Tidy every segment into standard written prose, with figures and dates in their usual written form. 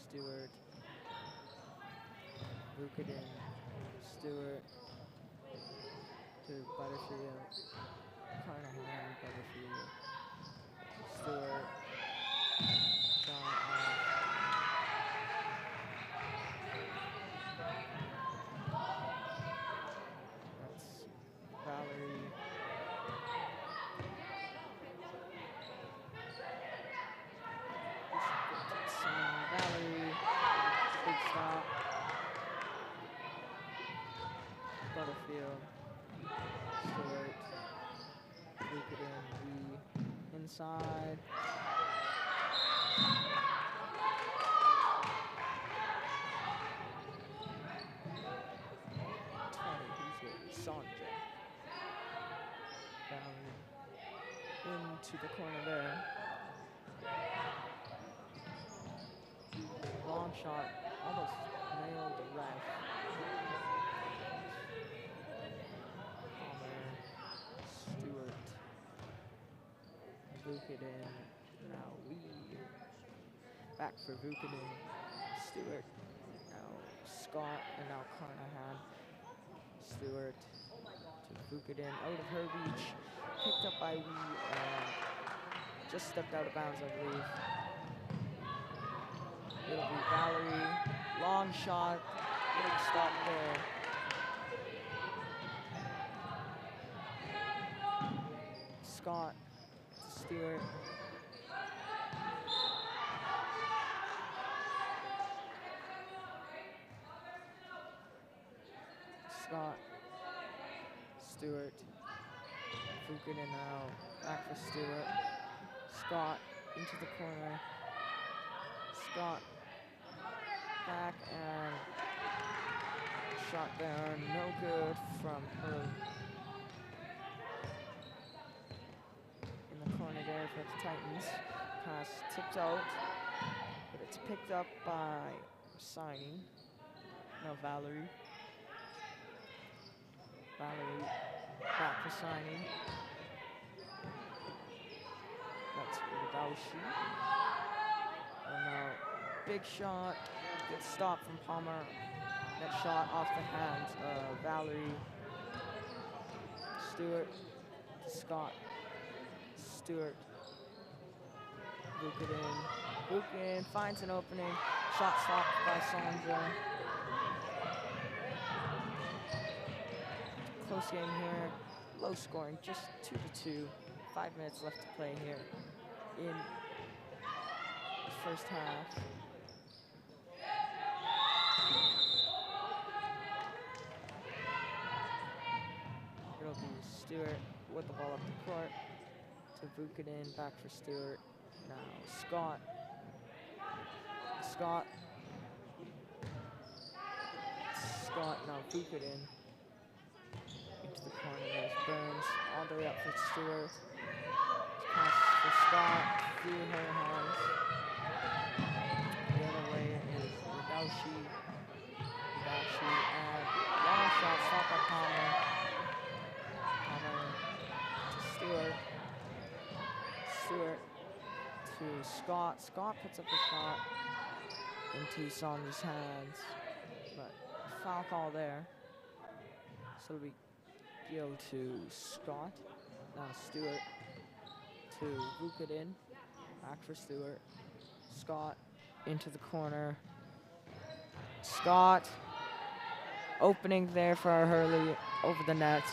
Stewart. Vukatin. Stewart. To Butterfield. Carnahan. Butterfield. Stewart. Shot off. That's Valerie. Valerie. Big stop. Butterfield. Stewart. Vukatin. Inside. Sandra. Down into the corner there. Long shot, almost nailed the ref. Palmer, Stewart, Vukatin. Now back for Vukatin. Stewart. Now Scott and now Carnahan. Stewart to Vukatin, out of her reach, picked up by Wee and just stepped out of bounds, I believe. It'll be Valerie, long shot, big stop there. Scott to Stewart. Scott, Stewart, Vukatin now, back for Stewart. Scott into the corner. Scott back and shot down, no good from her. In the corner there for the Titans. Pass tipped out, but it's picked up by Signing. Now Valerie. Valerie back for Signing. That's Ridaushi. And now big shot, good stop from Palmer. That shot off the hands of Valerie. Stewart to Scott. Stewart. Vukatin finds an opening. Shot stopped by Sandra. Close game here, low scoring, just 2-2. 5 minutes left to play here in the first half. It'll be Stewart with the ball up the court to Vukatin, back for Stewart. Now Scott. Scott, now Vukatin. Into the corner, there's Burns, all the way up for Stewart. Pass for Scott, through her hands. The other way is Ridaushi. And long shot, stopped by Palmer. Palmer to Stewart. Stewart to Scott. Scott puts up a shot into Sandra's hands, but foul call there. So we go to Scott. Now Stewart to Vukatin. Back for Stewart. Scott into the corner. Scott. Opening there for Hurley over the net.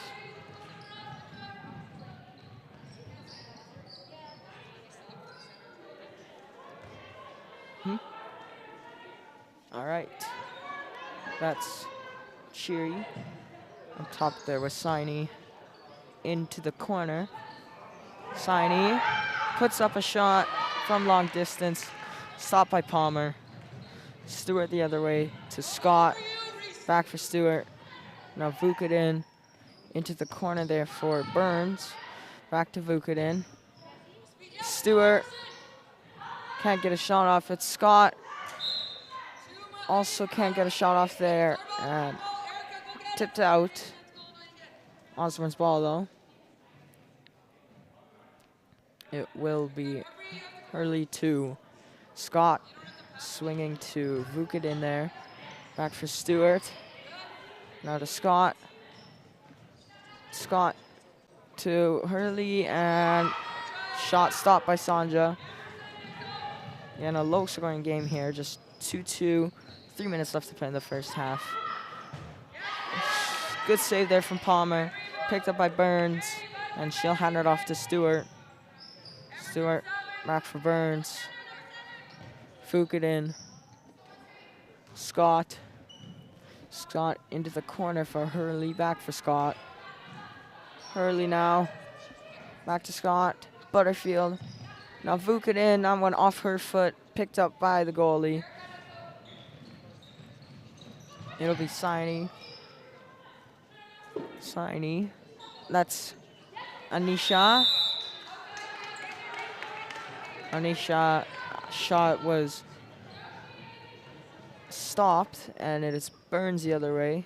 All right. That's Cheery. On top there was Siney. Into the corner. Siney puts up a shot from long distance. Stopped by Palmer. Stewart the other way to Scott. Back for Stewart. Now Vukatin into the corner there for Burns. Back to Vukatin. Stewart can't get a shot off. It's Scott. Also can't get a shot off there. And tipped out. Osborne's ball though. It will be Hurley to Scott. Swinging to Vukit in there. Back for Stewart. Now to Scott. Scott to Hurley, and shot stopped by Sanja. And a low-scoring game here, just 2-2. 3 minutes left to play in the first half. Good save there from Palmer. Picked up by Burns, and she'll hand it off to Stewart. Stewart back for Burns. Fukit in. Scott. Scott into the corner for Hurley. Back for Scott. Hurley now. Back to Scott. Butterfield. Now Vukit in. That one off her foot. Picked up by the goalie. It'll be Saini. Saini. That's Anisha. Anisha shot was stopped, and it is Burns the other way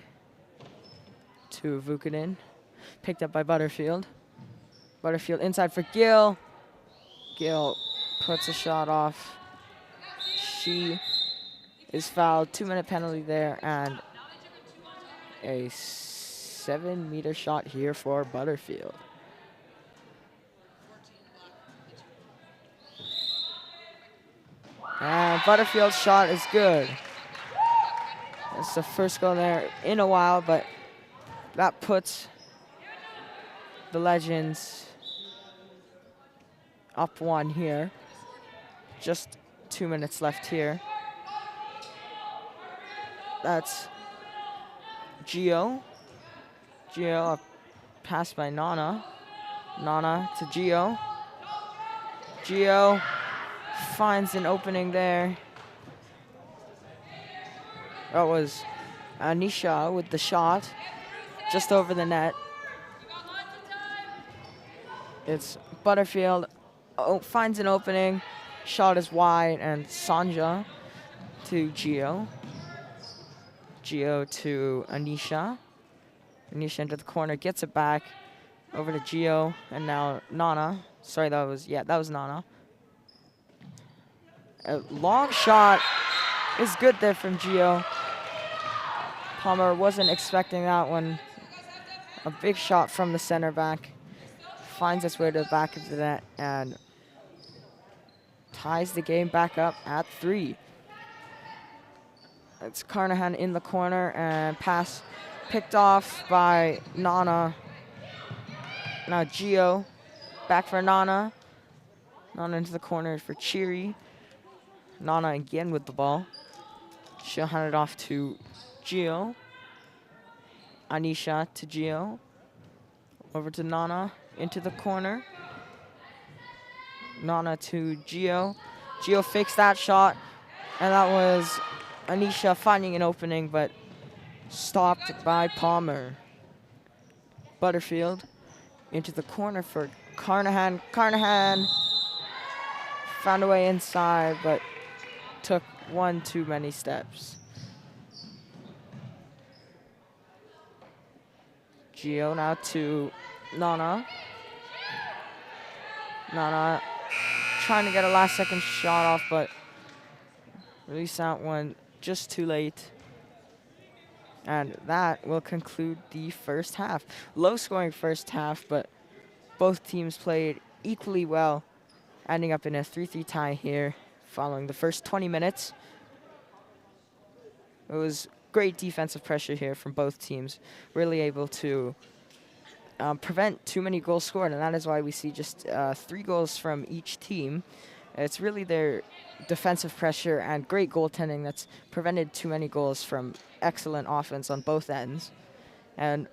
to Vukadin. Picked up by Butterfield. Butterfield inside for Gill. Gill puts a shot off. She is fouled. 2-minute penalty there, and a 7-meter shot here for Butterfield. And Butterfield's shot is good. It's the first goal there in a while, but that puts the Legends up 1 here. Just 2 minutes left here. That's Gio. Gio, a pass by Nana. Nana to Gio. Gio finds an opening there. That was Anisha with the shot just over the net. It's Butterfield. Oh, finds an opening. Shot is wide, and Sanja to Gio. Gio to Anisha. Anisha into the corner, gets it back. Over to Gio, and now Nana. Sorry, that was Nana. A long shot is good there from Gio. Palmer wasn't expecting that one. A big shot from the center back. Finds its way to the back of the net and ties the game back up at 3. It's Carnahan in the corner, and pass picked off by Nana. Now Gio back for Nana. Nana into the corner for Cheery. Nana again with the ball. She'll hand it off to Gio. Anisha to Gio. Over to Nana into the corner. Nana to Gio. Gio fakes that shot, and that was Anisha finding an opening, but stopped by Palmer. Butterfield into the corner for Carnahan. Carnahan found a way inside, but took one too many steps. Gio now to Nana. Nana trying to get a last-second shot off, but released that one just too late. And that will conclude the first half. Low-scoring first half, but both teams played equally well, ending up in a 3-3 tie here following the first 20 minutes. It was great defensive pressure here from both teams, really able to prevent too many goals scored, and that is why we see just 3 goals from each team. It's really their defensive pressure and great goaltending that's prevented too many goals from excellent offense on both ends. And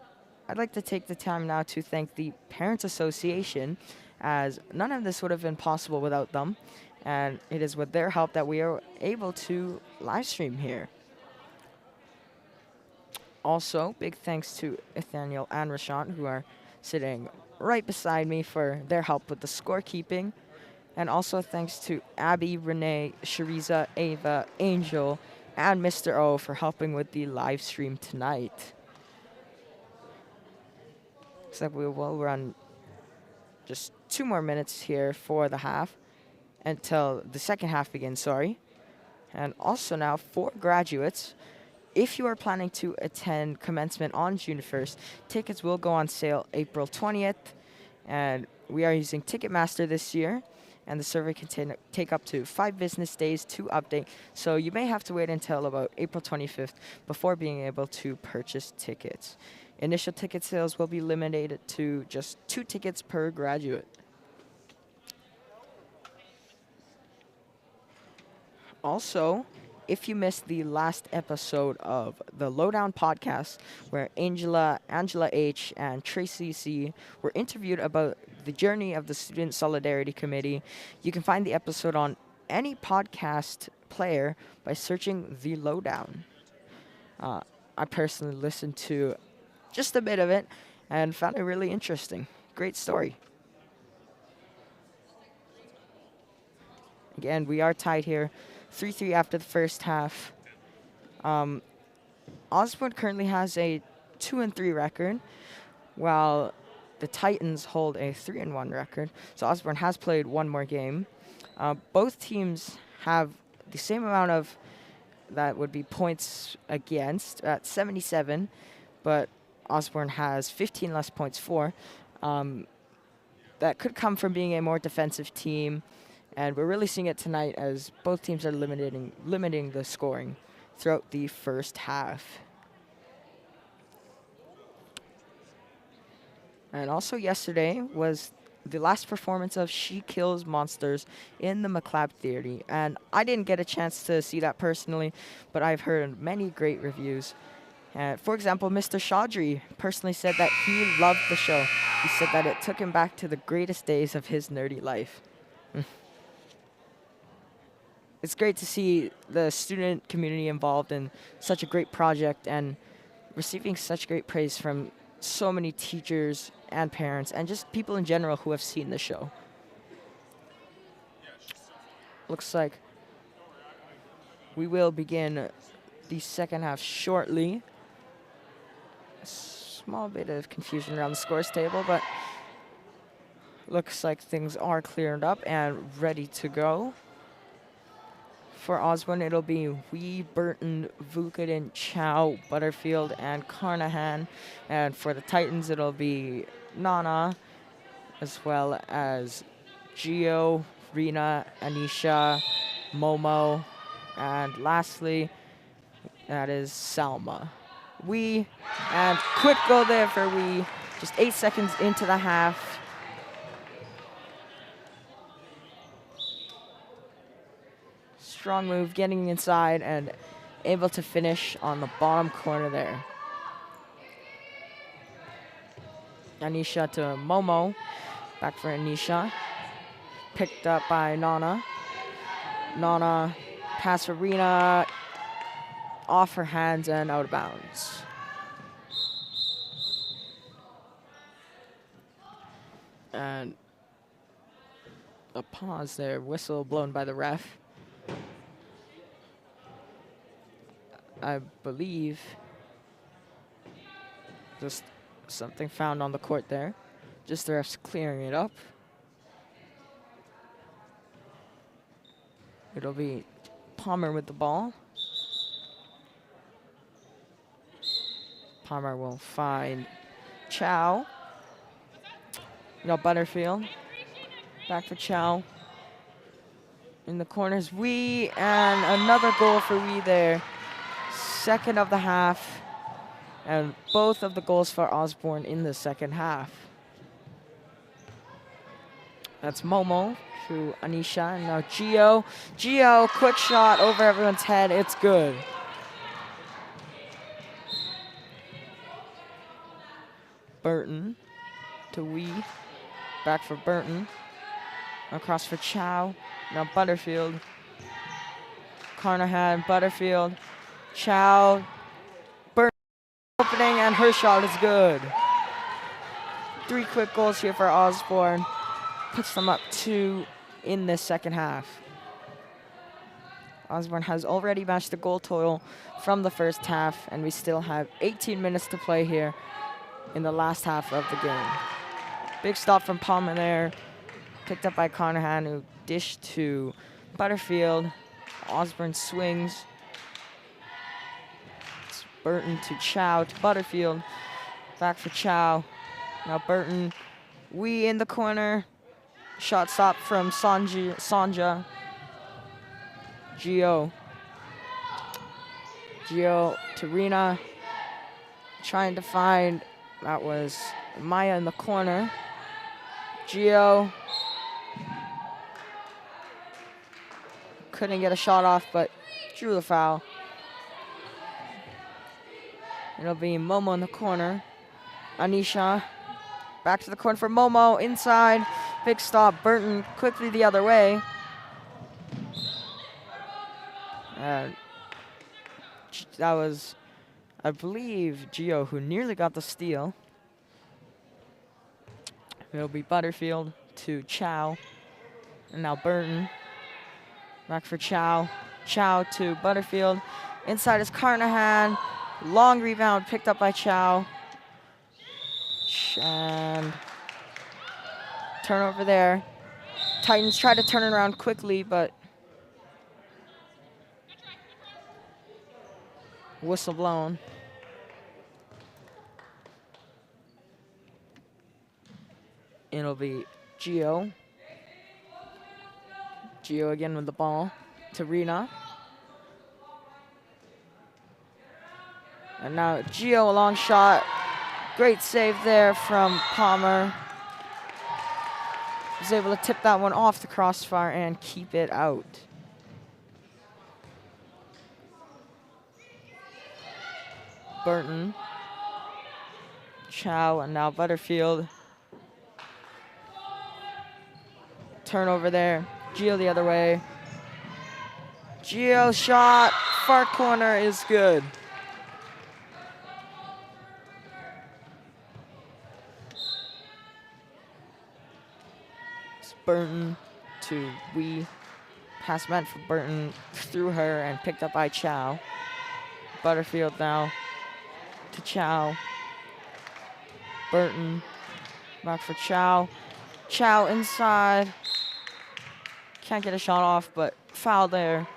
I'd like to take the time now to thank the Parents Association, as none of this would have been possible without them, and it is with their help that we are able to live stream here. Also, big thanks to Nathaniel and Rashawn, who are sitting right beside me, for their help with the scorekeeping. And also thanks to Abby, Renee, Shariza, Ava, Angel, and Mr. O for helping with the live stream tonight. Looks like we will run just 2 more minutes here for the half, until the second half begins, sorry. And also now for graduates, if you are planning to attend commencement on June 1st, tickets will go on sale April 20th. And we are using Ticketmaster this year. And the survey can take up to 5 business days to update. So you may have to wait until about April 25th before being able to purchase tickets. Initial ticket sales will be limited to just 2 tickets per graduate. Also, if you missed the last episode of the Lowdown podcast, where Angela H., and Tracy C. were interviewed about the journey of the Student Solidarity Committee, you can find the episode on any podcast player by searching The Lowdown. I personally listened to just a bit of it and found it really interesting. Great story. Again, we are tied here, 3-3 after the first half. Osborne currently has a 2-3 record, while the Titans hold a 3-1 record. So Osborne has played one more game. Both teams have the same amount of, that would be points against, at 77, but Osborne has 15 less points for. That could come from being a more defensive team, and we're really seeing it tonight as both teams are limiting the scoring throughout the first half. And also yesterday was the last performance of She Kills Monsters in the McLeod Theatre. And I didn't get a chance to see that personally, but I've heard many great reviews. For example, Mr. Chaudhry personally said that he loved the show. He said that it took him back to the greatest days of his nerdy life. It's great to see the student community involved in such a great project and receiving such great praise from so many teachers and parents and just people in general who have seen the show. Looks like we will begin the second half shortly. A small bit of confusion around the scores table, but looks like things are cleared up and ready to go. For Osborne, it'll be Wee, Burton, Vukaden, Chow, Butterfield, and Carnahan. And for the Titans, it'll be Nana, as well as Gio, Rina, Anisha, Momo, and lastly, that is Salma. Wee, and quick goal there for Wee, just 8 seconds into the half. Strong move, getting inside and able to finish on the bottom corner there. Anisha to Momo. Back for Anisha. Picked up by Nana. Nana, pass for Rina. Off her hands and out of bounds. And a pause there. Whistle blown by the ref. I believe just something found on the court there. Just the refs clearing it up. It'll be Palmer with the ball. Palmer will find Chow. No, Butterfield. Back for Chow. In the corners, Wee, and another goal for Wee there. Second of the half, and both of the goals for Osborne in the second half. That's Momo to Anisha, and now Gio. Gio, quick shot over everyone's head. It's good. Burton to Wee. Back for Burton. Across for Chow. Now Butterfield. Carnahan, Butterfield. Chow, Burton opening, and her shot is good. 3 quick goals here for Osborne. Puts them up 2 in the second half. Osborne has already matched the goal total from the first half, and we still have 18 minutes to play here in the last half of the game. Big stop from Palmer there. Picked up by Carnahan, who dished to Butterfield. Osborne swings. It's Burton to Chow to Butterfield. Back for Chow. Now Burton. Wee in the corner. Shot stop from Sanja. Gio. Gio to Rina. Trying to find, that was Maya in the corner. Gio. Couldn't get a shot off, but drew the foul. It'll be Momo in the corner. Anisha. Back to the corner for Momo. Inside. Big stop. Burton quickly the other way. That was, I believe, Gio who nearly got the steal. It'll be Butterfield to Chow. And now Burton. Back for Chow. Chow to Butterfield. Inside is Carnahan. Long rebound picked up by Chow. And turnover there. Titans try to turn it around quickly, but whistle blown. It'll be Gio. Gio again with the ball to Rina. And now Gio, a long shot. Great save there from Palmer. Was able to tip that one off the crossbar and keep it out. Burton. Chow and now Butterfield. Turnover there. Gio the other way. Gio shot. Far corner is good. It's Burton to Wee. Pass meant for Burton. Through her and picked up by Chow. Butterfield now to Chow. Burton. Back for Chow. Chow inside. Can't get a shot off, but foul there.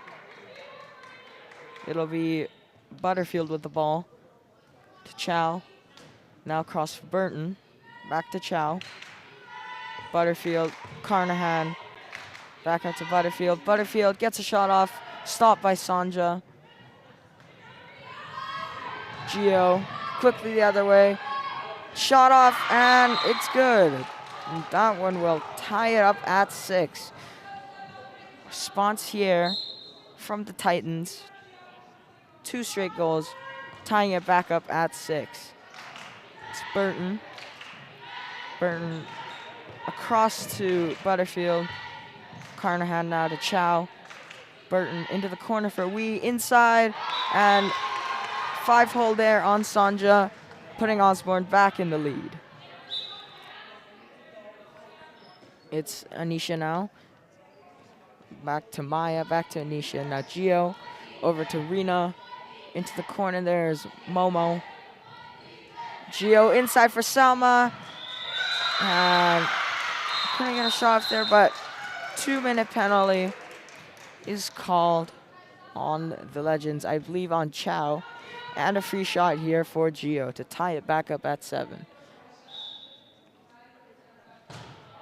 It'll be Butterfield with the ball to Chow. Now cross for Burton. Back to Chow. Butterfield, Carnahan. Back out to Butterfield. Butterfield gets a shot off. Stopped by Sanja. Gio quickly the other way. Shot off, and it's good. And that one will tie it up at 6. Response here from the Titans. 2 straight goals, tying it back up at 6. It's Burton. Burton across to Butterfield. Carnahan now to Chow. Burton into the corner for Wee. Inside, and 5-hole there on Sanja, putting Osborne back in the lead. It's Anisha now. Back to Maya, back to Anisha. Now Gio, over to Rina. Into the corner, there's Momo. Gio inside for Salma. And couldn't get a shot off there, but 2-minute penalty is called on the Legends, I believe on Chow. And a free shot here for Gio to tie it back up at 7.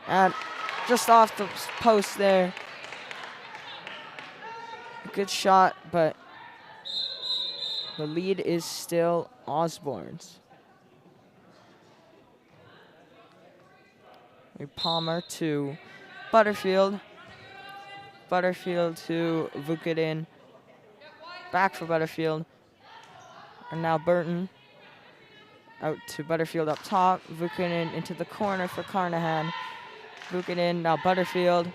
And just off the post there. Good shot, but the lead is still Osborne's. Palmer to Butterfield. Butterfield to Vukadin. Back for Butterfield. And now Burton. Out to Butterfield up top. Vukadin into the corner for Carnahan. Vukadin, now Butterfield.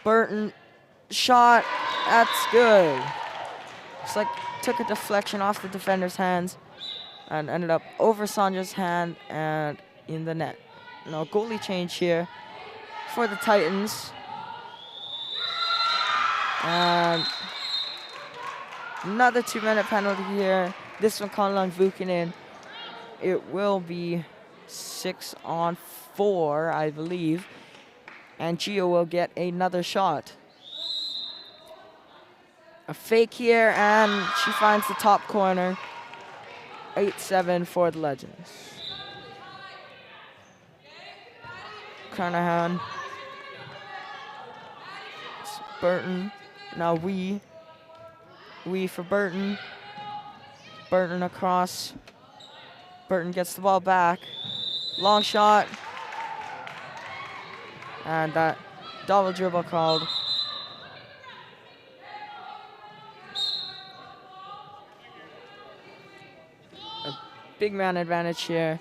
Burton, shot. That's good. It's like took a deflection off the defender's hands and ended up over Sanja's hand and in the net. No goalie change here for the Titans. And another 2-minute penalty here. This one called on Vukadin. It will be 6-on-4, I believe. And Gio will get another shot. A fake here, and she finds the top corner. 8-7 for the Legends. Carnahan. It's Burton. Now we for Burton. Burton across. Burton gets the ball back. Long shot. And that double dribble called. A big man advantage here.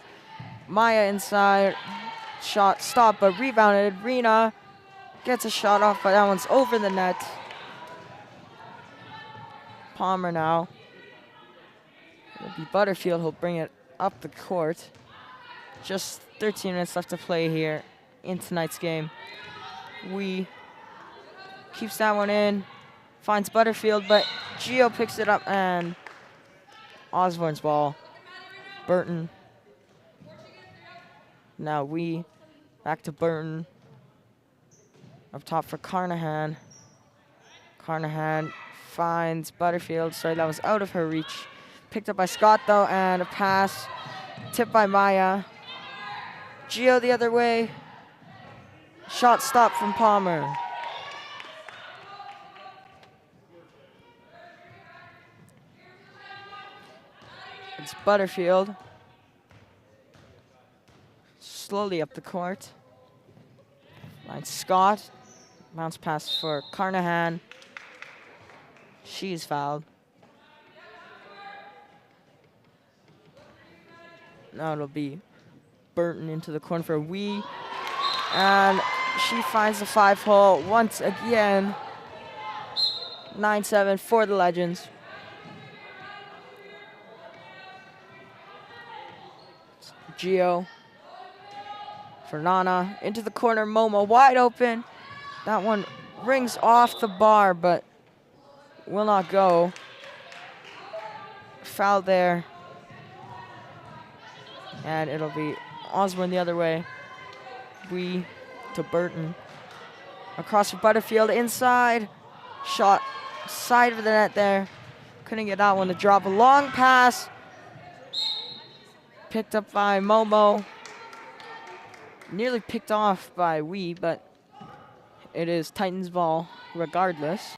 Maya inside. Shot stopped, but rebounded. Rena gets a shot off, but that one's over the net. Palmer now. It'll be Butterfield who'll bring it up the court. Just 13 minutes left to play here in tonight's game. We keeps that one in, finds Butterfield, but Gio picks it up, and Osborne's ball. Burton. Now we back to Burton. Up top for Carnahan. Carnahan finds Butterfield. Sorry, that was out of her reach. Picked up by Scott, though, and a pass. Tipped by Maya. Gio the other way. Shot stop from Palmer. It's Butterfield. Slowly up the court. Finds Scott. Bounce pass for Carnahan. She's fouled. Now it'll be Burton into the corner for Wee. And she finds the 5-hole once again. 9-7 for the Legends. Gio for Nana. Into the corner, Momo wide open. That one rings off the bar, but will not go. Foul there. And it'll be Osborne the other way. We to Burton. Across for Butterfield, inside. Shot side of the net there. Couldn't get that one to drop. A long pass. Picked up by Momo. Nearly picked off by Wee, but it is Titans ball regardless.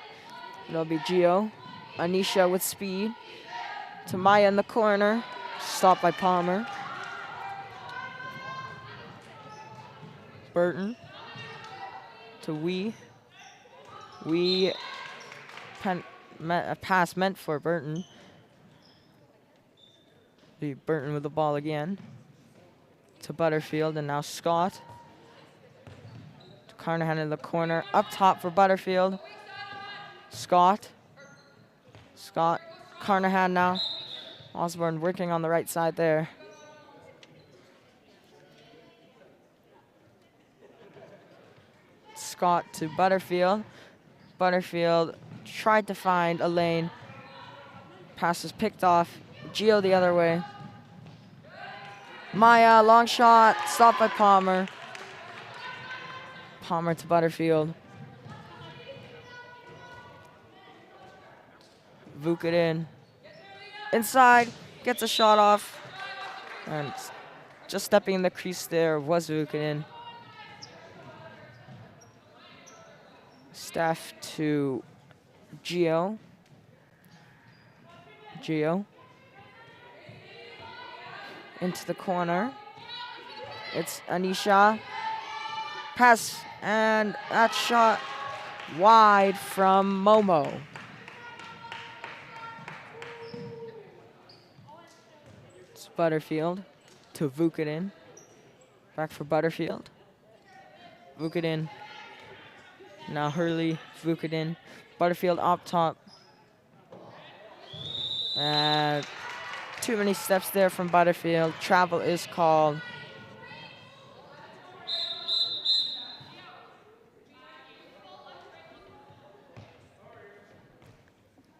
It'll be Gio. Anisha with speed. To Maya in the corner. Stopped by Palmer. Burton to Wee. Wee, a pass meant for Burton. Be Burton with the ball again. To Butterfield, and now Scott. To Carnahan in the corner. Up top for Butterfield. Scott. Carnahan now. Osborne working on the right side there. Scott to Butterfield. Butterfield tried to find a lane. Pass was picked off. Gio the other way. Maya, long shot, stopped by Palmer. Palmer to Butterfield. Vuk it in. Inside, gets a shot off. And just stepping in the crease there was Vuk it in. Staff to Gio. Into the corner. It's Anisha. Pass, and that shot wide from Momo. It's Butterfield to Vukatin. Back for Butterfield. Vukatin. Now Hurley, Vukatin. Butterfield up top. And too many steps there from Butterfield. Travel is called.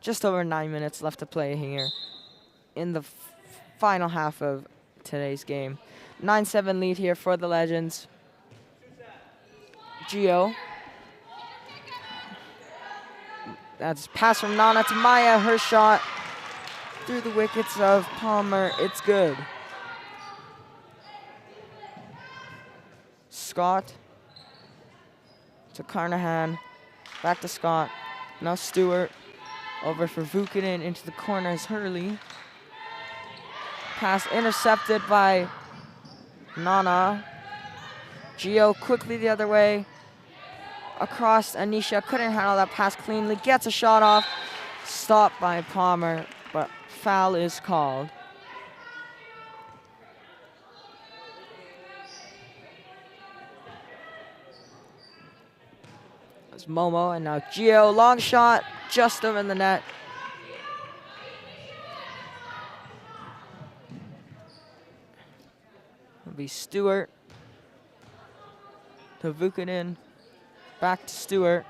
Just over 9 minutes left to play here in the final half of today's game. 9-7 lead here for the Legends. Gio. That's pass from Nana to Maya. Her shot through the wickets of Palmer. It's good. Scott to Carnahan. Back to Scott. Now Stewart. Over for Vukinin into the corner is Hurley. Pass intercepted by Nana. Gio quickly the other way. Across Anisha. Couldn't handle that pass cleanly. Gets a shot off. Stopped by Palmer, but foul is called. It's Momo and now Gio. Long shot. Just over the net. It'll be Stewart to Vukinin. Back to Stewart.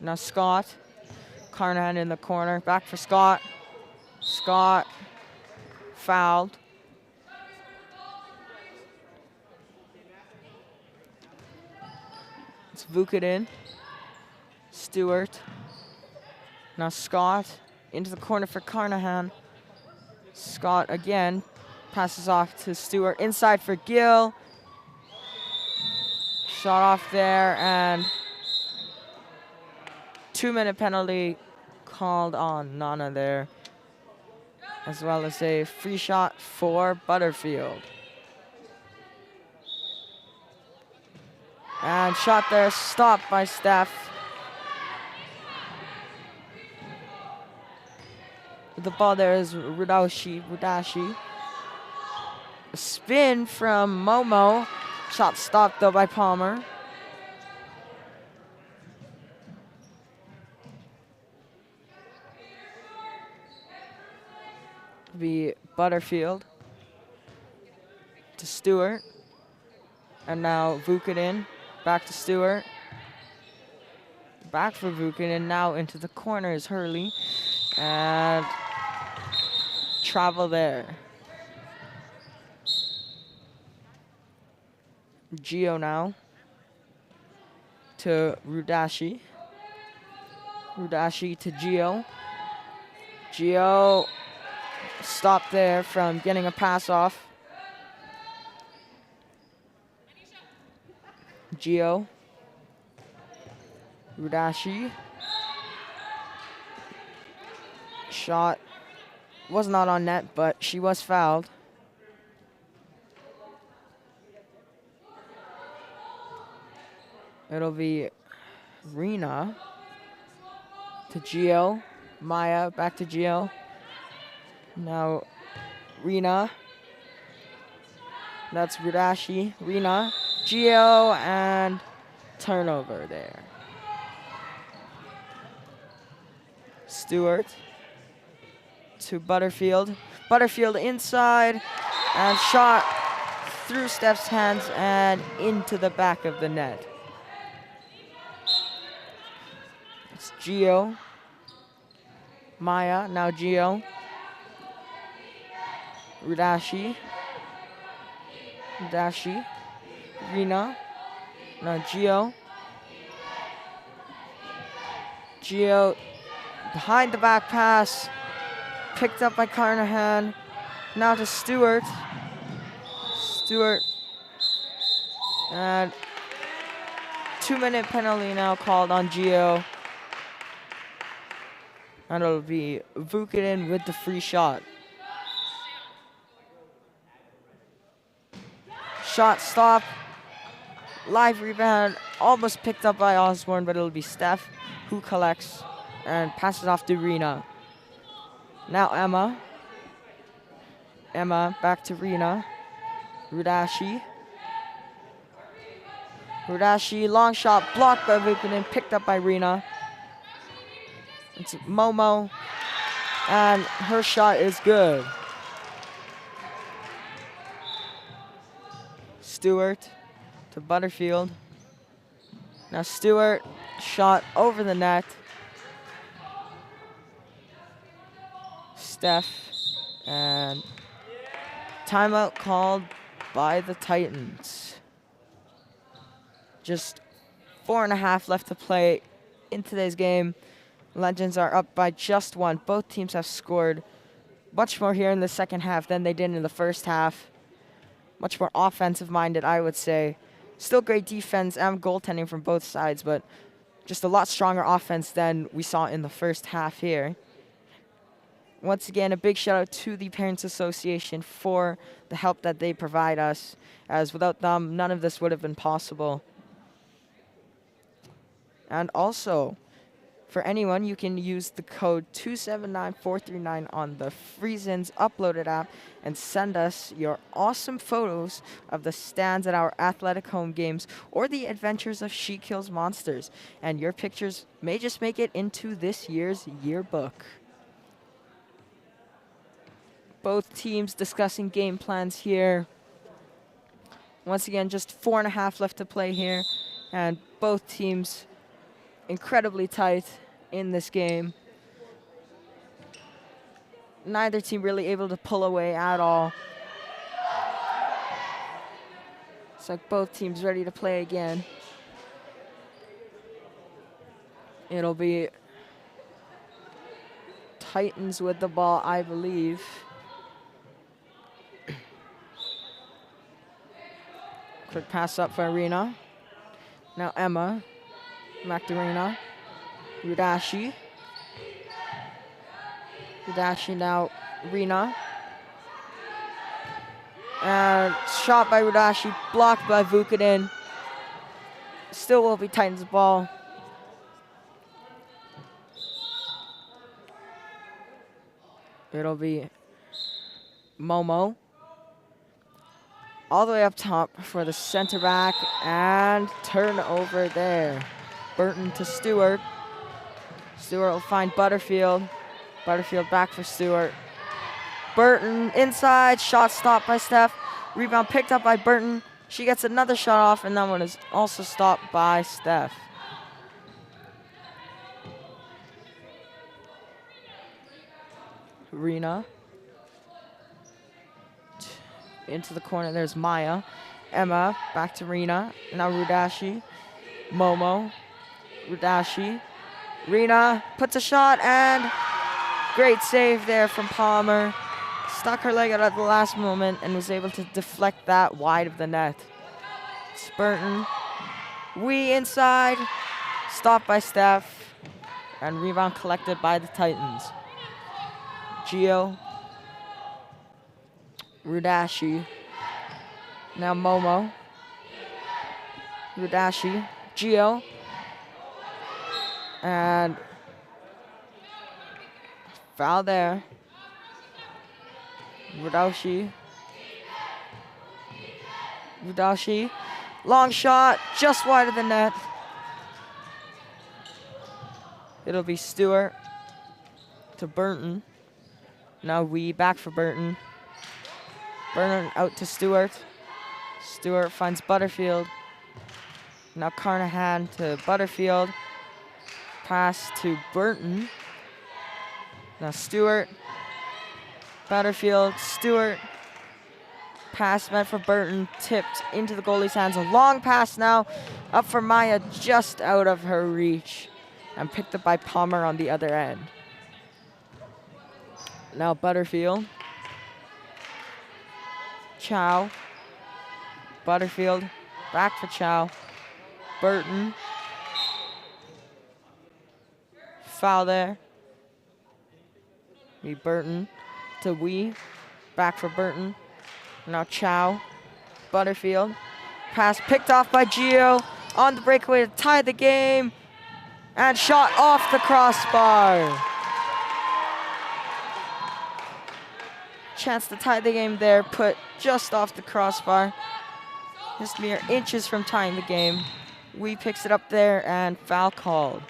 Now Scott. Carnahan in the corner. Back for Scott. Scott fouled. It's Vukinin. Stewart. Now Scott into the corner for Carnahan. Scott again passes off to Stewart. Inside for Gill. Shot off there, and 2-minute penalty called on Nana there, as well as a free shot for Butterfield. And shot there, stopped by Steph. The ball there is Rudashi. A spin from Momo. Shot stopped though by Palmer. Be Butterfield to Stewart. And now Vukinin. Back to Stewart. Back for Vukinin. Now into the corner is Hurley. And travel there. Gio now to Rudashi. Rudashi to Gio. Gio stopped there from getting a pass off. Gio. Rudashi. Shot was not on net, but she was fouled. It'll be Rena to Gio. Maya back to Gio. Now Rena. That's Rudashi. Rena. Gio, and turnover there. Stewart to Butterfield. Butterfield inside, and shot through Steph's hands and into the back of the net. It's Gio. Maya, now Gio. Rudashi. Rudashi. Rena. Now Gio. Gio behind the back pass. Picked up by Carnahan. Now to Stewart. Stewart. And 2-minute penalty now called on Gio. And it'll be Vukinin with the free shot. Shot stop. Live rebound. Almost picked up by Osborne, but it'll be Steph who collects and passes off to Rena. Now Emma. Emma back to Rena. Rudashi. Rudashi, long shot blocked by Vukinin, picked up by Rena. It's Momo, and her shot is good. Stewart to Butterfield. Now Stewart, shot over the net. Steph, and timeout called by the Titans. Just 4.5 left to play in today's game. Legends are up by just one. Both teams have scored much more here in the second half than they did in the first half. Much more offensive-minded, I would say. Still great defense and goaltending from both sides, but just a lot stronger offense than we saw in the first half here. Once again, a big shout out to the Parents Association for the help that they provide us, as without them, none of this would have been possible. And also, for anyone, you can use the code 279439 on the Friesens uploaded app and send us your awesome photos of the stands at our athletic home games or the adventures of She Kills Monsters. And your pictures may just make it into this year's yearbook. Both teams discussing game plans here. Once again, just 4.5 left to play here. And both teams incredibly tight in this game. Neither team really able to pull away at all. It's like both teams ready to play again. It'll be Titans with the ball, I believe. Quick pass up for Arena. Now Emma. Back to Arena. Rudashi. Rudashi now Rena. And shot by Rudashi, blocked by Vukadin. Still will be Titans ball. It'll be Momo. All the way up top for the center back, and turnover there. Burton to Stewart. Stewart will find Butterfield. Butterfield back for Stewart. Burton inside, shot stopped by Steph. Rebound picked up by Burton. She gets another shot off, and that one is also stopped by Steph. Rena. Into the corner, there's Maya. Emma, back to Rena. Now Rudashi. Momo. Rudashi. Rena puts a shot, and great save there from Palmer. Stuck her leg out at the last moment and was able to deflect that wide of the net. It's Burton. Wee inside. Stopped by Steph. And rebound collected by the Titans. Gio. Rudashi. Now Momo. Rudashi. Gio. And foul there. Rudashi. Rudashi. Long shot, just wide of the net. It'll be Stewart to Burton. Now we back for Burton. Burton out to Stewart. Stewart finds Butterfield. Now Carnahan to Butterfield. Pass to Burton. Now Stewart. Butterfield, Stewart. Pass meant for Burton, tipped into the goalie's hands. A long pass now, up for Maya, just out of her reach. And picked up by Palmer on the other end. Now Butterfield. Chow. Butterfield, back for Chow. Burton. Foul there. Burton to Wee. Back for Burton. Now Chow. Butterfield. Pass picked off by Gio. On the breakaway to tie the game. And shot off the crossbar. Chance to tie the game there. Put just off the crossbar. Just mere inches from tying the game. Wee picks it up there and foul called.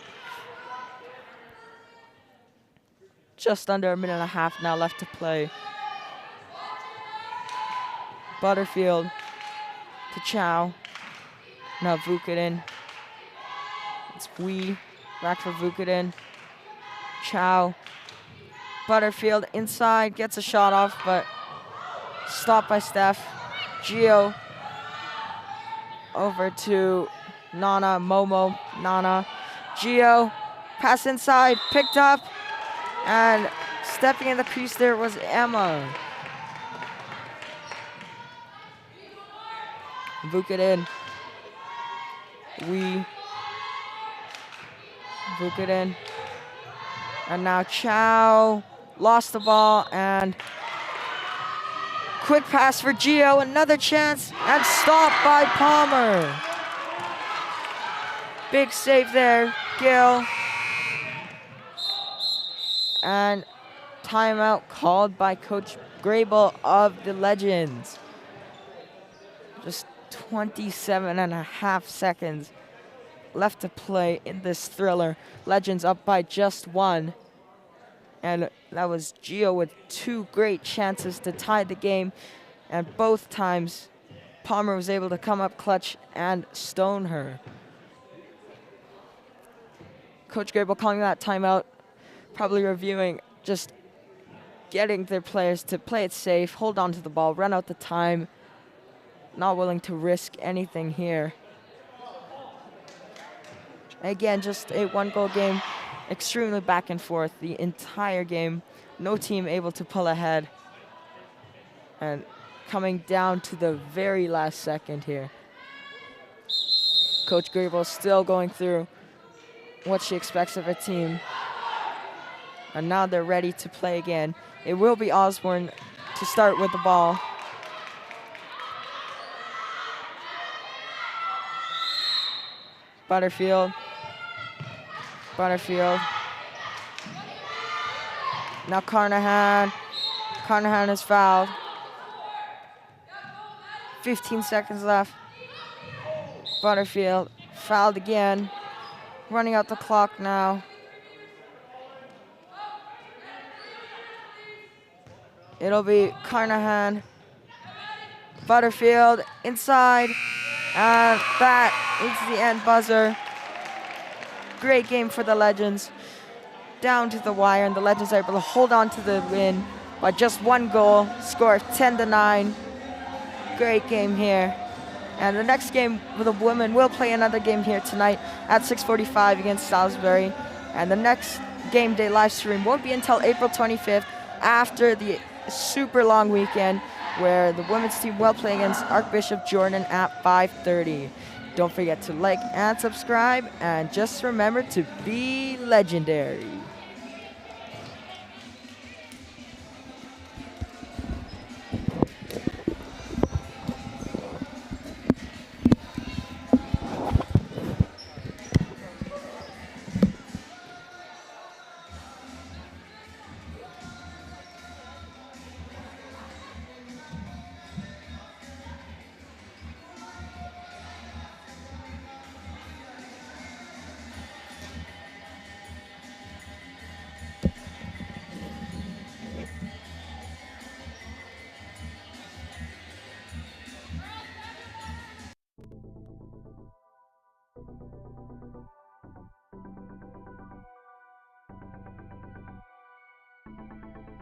Just under a minute and a half now left to play. Butterfield to Chow. Now Vukadin. It's Wee. Back for Vukadin. Chow. Butterfield inside. Gets a shot off, but stopped by Steph. Gio. Over to Nana. Momo. Nana. Gio, pass inside, picked up, and stepping in the crease there was Emma. Book it in. Book it in. And now Chow lost the ball, and quick pass for Gio, another chance, and stopped by Palmer. Big save there, Gil. And timeout called by Coach Grable of the Legends. Just 27.5 seconds left to play in this thriller. Legends up by just 1. And that was Gio with 2 great chances to tie the game. And both times, Palmer was able to come up clutch and stone her. Coach Grable calling that timeout, probably reviewing, just getting their players to play it safe, hold on to the ball, run out the time, not willing to risk anything here. Again, just a 1-goal game, extremely back and forth the entire game. No team able to pull ahead. And coming down to the very last second here. Coach Grable still going through what she expects of a team. And now they're ready to play again. It will be Osborne to start with the ball. Butterfield. Now Carnahan. Carnahan is fouled. 15 seconds left. Butterfield fouled again. Running out the clock now. It'll be Carnahan. Butterfield inside. And that is the end buzzer. Great game for the Legends. Down to the wire, and the Legends are able to hold on to the win by just 1 goal. Score of 10-9. Great game here. And the next game with the women will play another game here tonight at 6:45 against Salisbury. And the next game day live stream won't be until April 25th after the super long weekend, where the women's team will play against Archbishop Jordan at 5:30. Don't forget to like and subscribe, and just remember to be legendary.